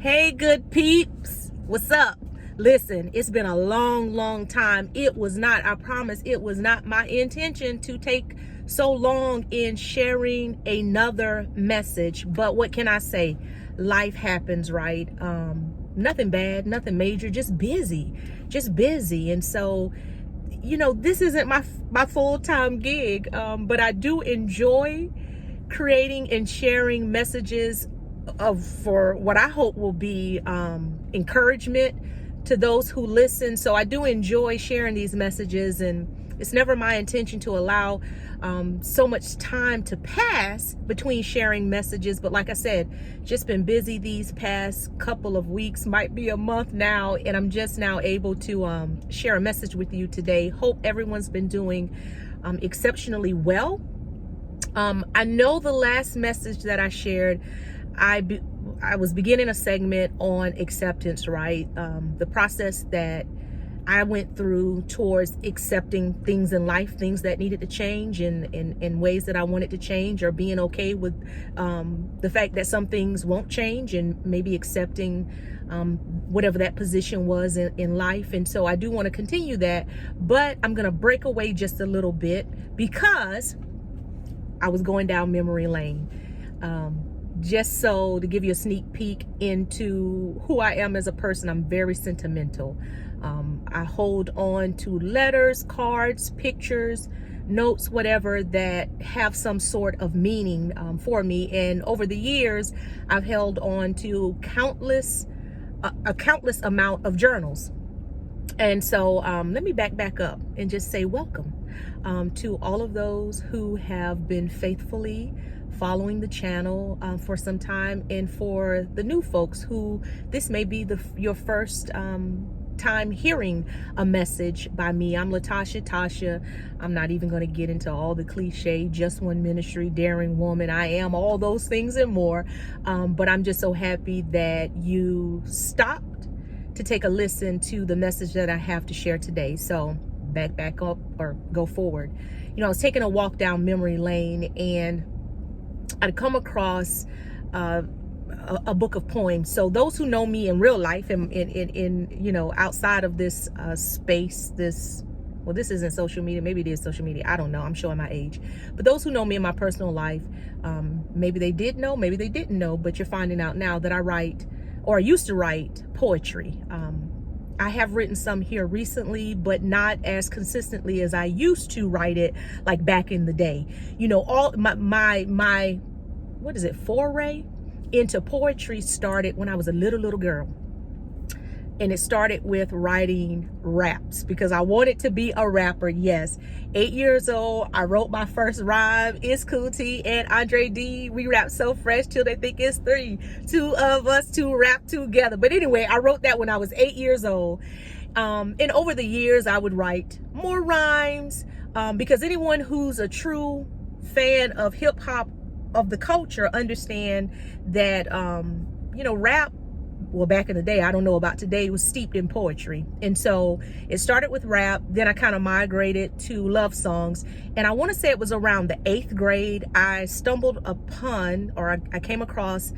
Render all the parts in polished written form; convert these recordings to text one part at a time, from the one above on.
Hey, good peeps. What's up? Listen, it's been a long time. I promise, it was not my intention to take so long in sharing another message. But what can I say? Life happens, right? Nothing bad, nothing major, just busy. And so, this isn't my full-time gig, but I do enjoy creating and sharing messages for what I hope will be encouragement to those who listen. So I do enjoy sharing these messages, and it's never my intention to allow so much time to pass between sharing messages. But like I said, just been busy these past couple of weeks, might be a month now, and I'm just now able to share a message with you today. Hope everyone's been doing exceptionally well. I know the last message that I shared, I was beginning a segment on acceptance, right? The process that I went through towards accepting things in life, things that needed to change in ways that I wanted to change, or being okay with the fact that some things won't change, and maybe accepting whatever that position was in life. And so I do want to continue that, but I'm going to break away just a little bit because I was going down memory lane. Just so to give you a sneak peek into who I am as a person, I'm very sentimental. I hold on to letters, cards, pictures, notes, whatever that have some sort of meaning for me. And over the years, I've held on to a countless amount of journals. And so let me back up and just say welcome to all of those who have been faithfully following the channel for some time, and for the new folks who this may be your first time hearing a message by me. I'm Latasha Tasha. I'm not even going to get into all the cliche, just one ministry, daring woman. I am all those things and more, but I'm just so happy that you stopped to take a listen to the message that I have to share today. So back up or go forward. I was taking a walk down memory lane, and I'd come across a book of poems. So those who know me in real life and in outside of this space, this isn't social media, maybe it is social media, I don't know, I'm showing my age, but those who know me in my personal life, maybe they did know, maybe they didn't know, but you're finding out now that I write, or I used to write, poetry. I have written some here recently, but not as consistently as I used to write it, like back in the day. All my foray into poetry started when I was a little girl. And it started with writing raps because I wanted to be a rapper. Yes, 8 years old, I wrote my first rhyme. It's Cool T and Andre D. We rap so fresh till they think it's three. Two of us to rap together. But anyway, I wrote that when I was 8 years old. And over the years, I would write more rhymes because anyone who's a true fan of hip hop, of the culture, understand that, rap, well, back in the day, I don't know about today, it was steeped in poetry. And so it started with rap, then I kind of migrated to love songs. And I want to say it was around the 8th grade, I stumbled upon, or I came across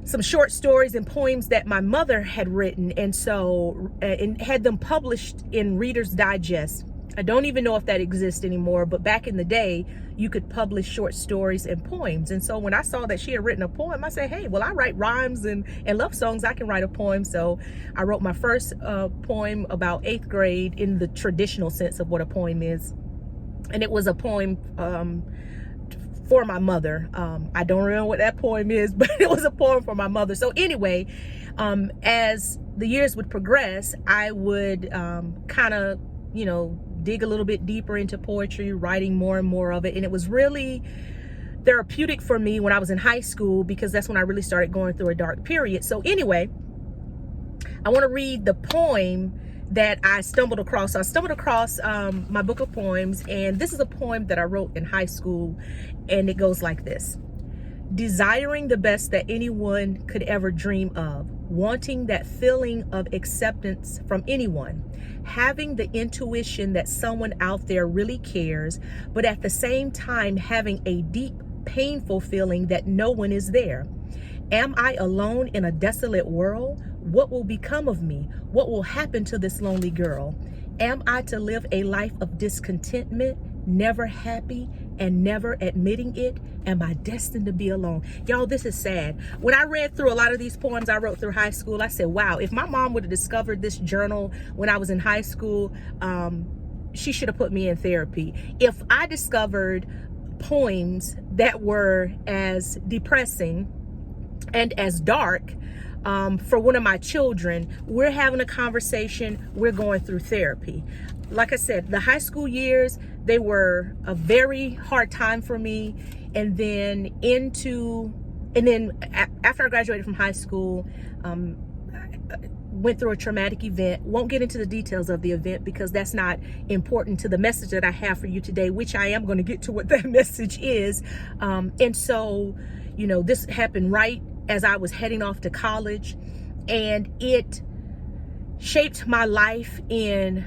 some short stories and poems that my mother had written, and had them published in Reader's Digest. I don't even know if that exists anymore, but back in the day, you could publish short stories and poems. And so when I saw that she had written a poem, I said, hey, well, I write rhymes and love songs. I can write a poem. So I wrote my first poem about 8th grade in the traditional sense of what a poem is. And it was a poem for my mother. I don't remember what that poem is, but it was a poem for my mother. So anyway, as the years would progress, I would kind of, dig a little bit deeper into poetry, writing more and more of it. And it was really therapeutic for me when I was in high school, because that's when I really started going through a dark period. So anyway, I want to read the poem that I stumbled across. So I stumbled across my book of poems, and this is a poem that I wrote in high school, and it goes like this. Desiring the best that anyone could ever dream of, wanting that feeling of acceptance from anyone, having the intuition that someone out there really cares, but at the same time having a deep, painful feeling that no one is there. Am I alone in a desolate world? What will become of me? What will happen to this lonely girl? Am I to live a life of discontentment, never happy, and never admitting it? Am I destined to be alone? Y'all, this is sad. When I read through a lot of these poems I wrote through high school, I said, wow, if my mom would have discovered this journal when I was in high school, she should have put me in therapy. If I discovered poems that were as depressing and as dark for one of my children, we're having a conversation, we're going through therapy. Like I said, the high school years, they were a very hard time for me. And then after I graduated from high school, went through a traumatic event. Won't get into the details of the event because that's not important to the message that I have for you today, which I am going to get to what that message is. And so, you know, this happened right as I was heading off to college, and it shaped my life in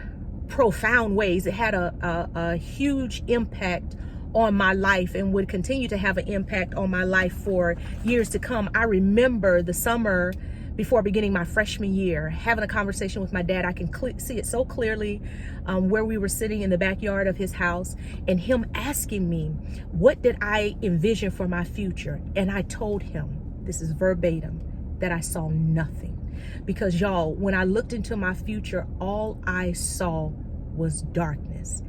profound ways. It had a huge impact on my life and would continue to have an impact on my life for years to come. I remember the summer before beginning my freshman year, having a conversation with my dad. I can see it so clearly, where we were sitting in the backyard of his house and him asking me, what did I envision for my future? And I told him, this is verbatim, that I saw nothing. Because y'all, when I looked into my future, all I saw was darkness.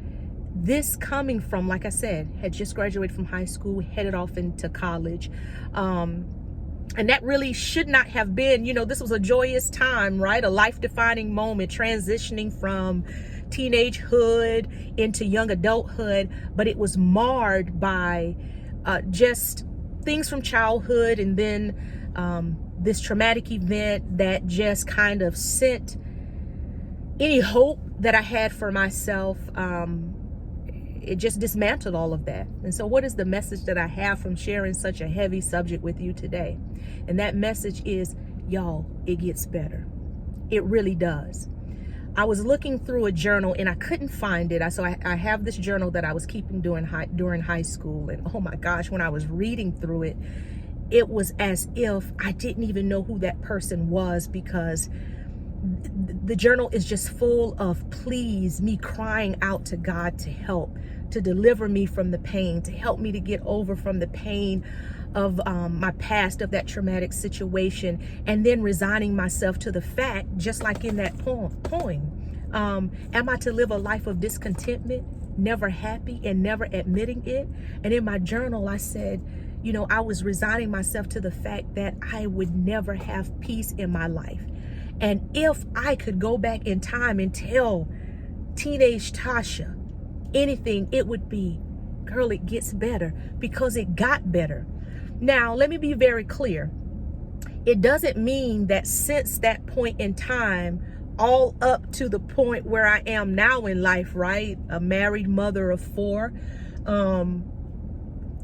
This coming from, like I said, had just graduated from high school, headed off into college. And that really should not have been, you know, this was a joyous time, right? A life-defining moment, transitioning from teenagehood into young adulthood. But it was marred by just things from childhood, and then this traumatic event that just kind of sent any hope that I had for myself. It just dismantled all of that. And so what is the message that I have from sharing such a heavy subject with you today? And that message is, y'all, it gets better. It really does. I was looking through a journal and I couldn't find it. So I have this journal that I was keeping during high school. And oh my gosh, when I was reading through it, it was as if I didn't even know who that person was, because the journal is just full of pleas, me crying out to God to help, to deliver me from the pain, to help me to get over from the pain of my past, of that traumatic situation, and then resigning myself to the fact, just like in that poem, am I to live a life of discontentment, never happy, and never admitting it? And in my journal, I said, you know, I was resigning myself to the fact that I would never have peace in my life. And if I could go back in time and tell teenage Tasha anything, it would be, girl, it gets better, because it got better. Now, let me be very clear. It doesn't mean that since that point in time, all up to the point where I am now in life, right? A married mother of 4,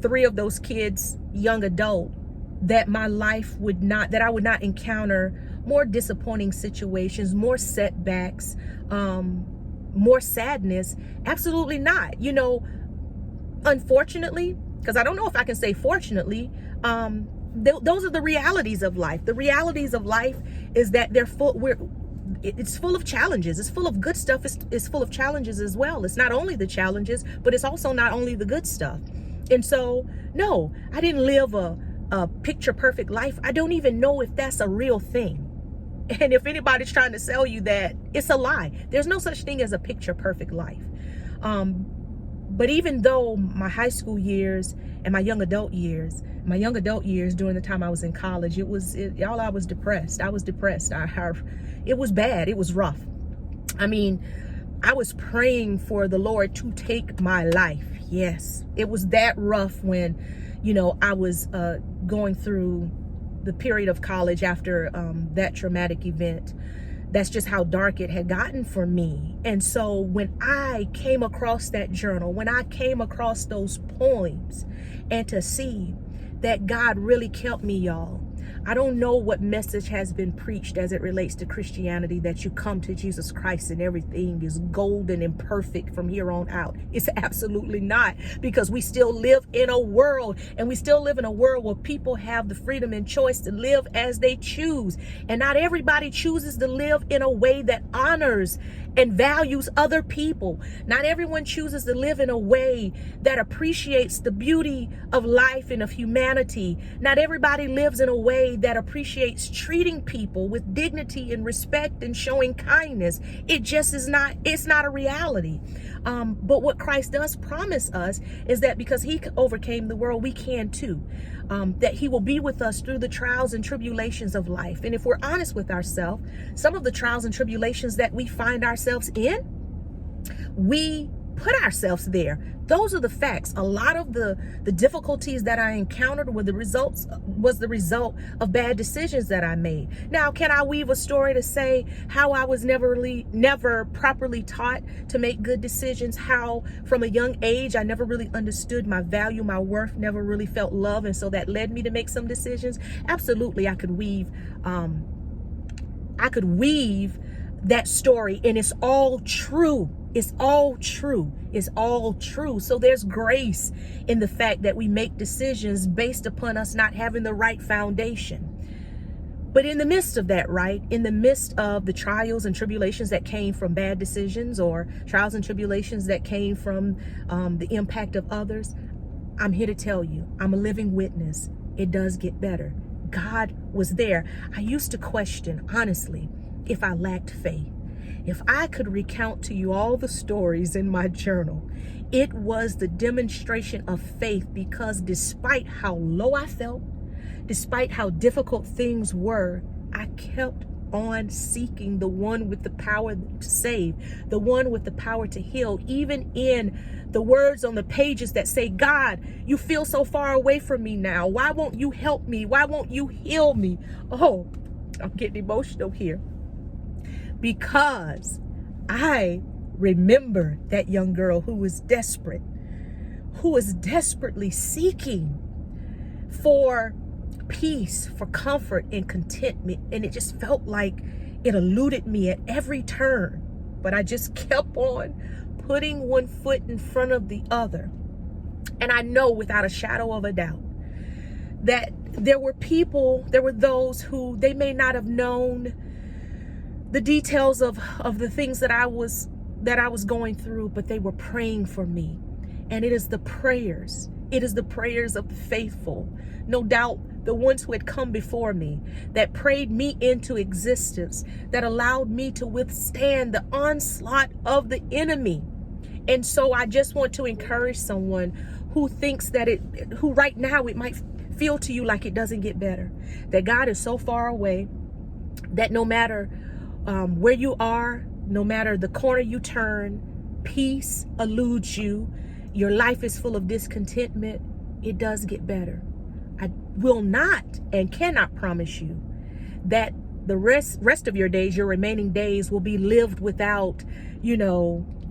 3 of those kids, young adult, that my life would not, that I would not encounter more disappointing situations, more setbacks, more sadness. Absolutely not. You know, unfortunately, because I don't know if I can say fortunately, those are the realities of life. The realities of life is that it's full of challenges. It's full of good stuff. It's full of challenges as well. It's not only the challenges, but it's also not only the good stuff. And so, no, I didn't live a picture perfect life. I don't even know if that's a real thing. And if anybody's trying to sell you that, it's a lie. There's no such thing as a picture perfect life. But even though my high school years and my young adult years during the time I was in college, I was depressed. I was depressed. It was bad. It was rough. I mean, I was praying for the Lord to take my life. Yes, it was that rough when, you know, I was going through the period of college after that traumatic event. That's just how dark it had gotten for me. And so when I came across that journal, when I came across those poems, and to see that God really kept me, y'all, I don't know what message has been preached as it relates to Christianity, that you come to Jesus Christ and everything is golden and perfect from here on out. It's absolutely not, because we still live in a world, and we still live in a world where people have the freedom and choice to live as they choose. And not everybody chooses to live in a way that honors and values other people. Not everyone chooses to live in a way that appreciates the beauty of life and of humanity. Not everybody lives in a way that appreciates treating people with dignity and respect and showing kindness. It just is not, it's not a reality. But what Christ does promise us is that because he overcame the world, we can too. That he will be with us through the trials and tribulations of life. And if we're honest with ourselves, some of the trials and tribulations that we find ourselves in, we put ourselves there. Those are the facts. A lot of the difficulties that I encountered was the result of bad decisions that I made. Now, can I weave a story to say how I was never properly taught to make good decisions? How from a young age, I never really understood my value, my worth, never really felt love. And so that led me to make some decisions. Absolutely, I could weave that story, and it's all true. It's all true. It's all true. So there's grace in the fact that we make decisions based upon us not having the right foundation. But in the midst of that, right, in the midst of the trials and tribulations that came from bad decisions, or trials and tribulations that came from the impact of others, I'm here to tell you, I'm a living witness. It does get better. God was there. I used to question, honestly, if I lacked faith. If I could recount to you all the stories in my journal, it was the demonstration of faith, because despite how low I felt, despite how difficult things were, I kept on seeking the one with the power to save, the one with the power to heal, even in the words on the pages that say, God, you feel so far away from me now. Why won't you help me? Why won't you heal me? Oh, I'm getting emotional here, because I remember that young girl who was desperate, who was desperately seeking for peace, for comfort and contentment. And it just felt like it eluded me at every turn. But I just kept on putting one foot in front of the other. And I know without a shadow of a doubt that there were those who, they may not have known the details of the things that I was going through, but they were praying for me. And it is the prayers of the faithful, no doubt the ones who had come before me, that prayed me into existence, that allowed me to withstand the onslaught of the enemy. And so I just want to encourage someone who thinks that who right now it might feel to you like it doesn't get better, that God is so far away, that no matter where you are, no matter the corner you turn, peace eludes you. Your life is full of discontentment. It does get better. I will not and cannot promise you that the rest of your days, your remaining days, will be lived without,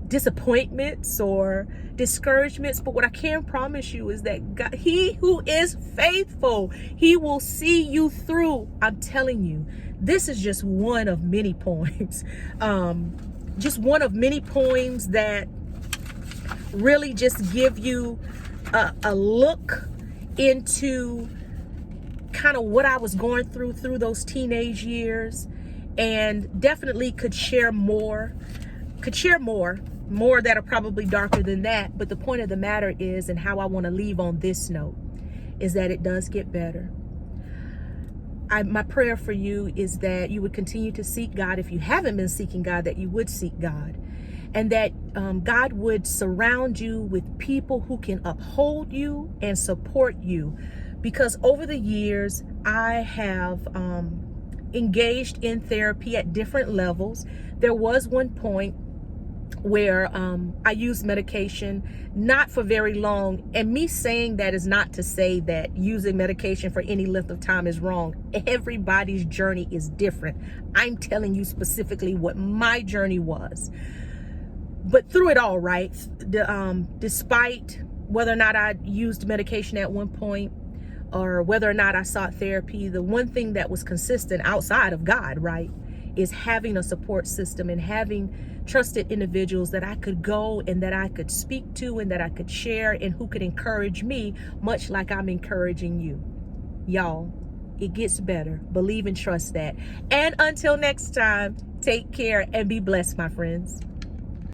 disappointments or discouragements. But what I can promise you is that God, he who is faithful, he will see you through. I'm telling you, this is just one of many poems. Just one of many poems that really just give you a look into kind of what I was going through those teenage years, and definitely could share more that are probably darker than that. But the point of the matter is, and how I want to leave on this note, is that it does get better. My prayer for you is that you would continue to seek God. If you haven't been seeking God, that you would seek God, and that God would surround you with people who can uphold you and support you. Because over the years, I have engaged in therapy at different levels. There was one point where I used medication, not for very long. And me saying that is not to say that using medication for any length of time is wrong. Everybody's journey is different. I'm telling you specifically what my journey was. But through it all, right, despite whether or not I used medication at one point, or whether or not I sought therapy, the one thing that was consistent outside of God, right, is having a support system and having trusted individuals that I could go and that I could speak to and that I could share and who could encourage me, much like I'm encouraging you. Y'all, it gets better. Believe and trust that. And until next time, take care and be blessed, my friends.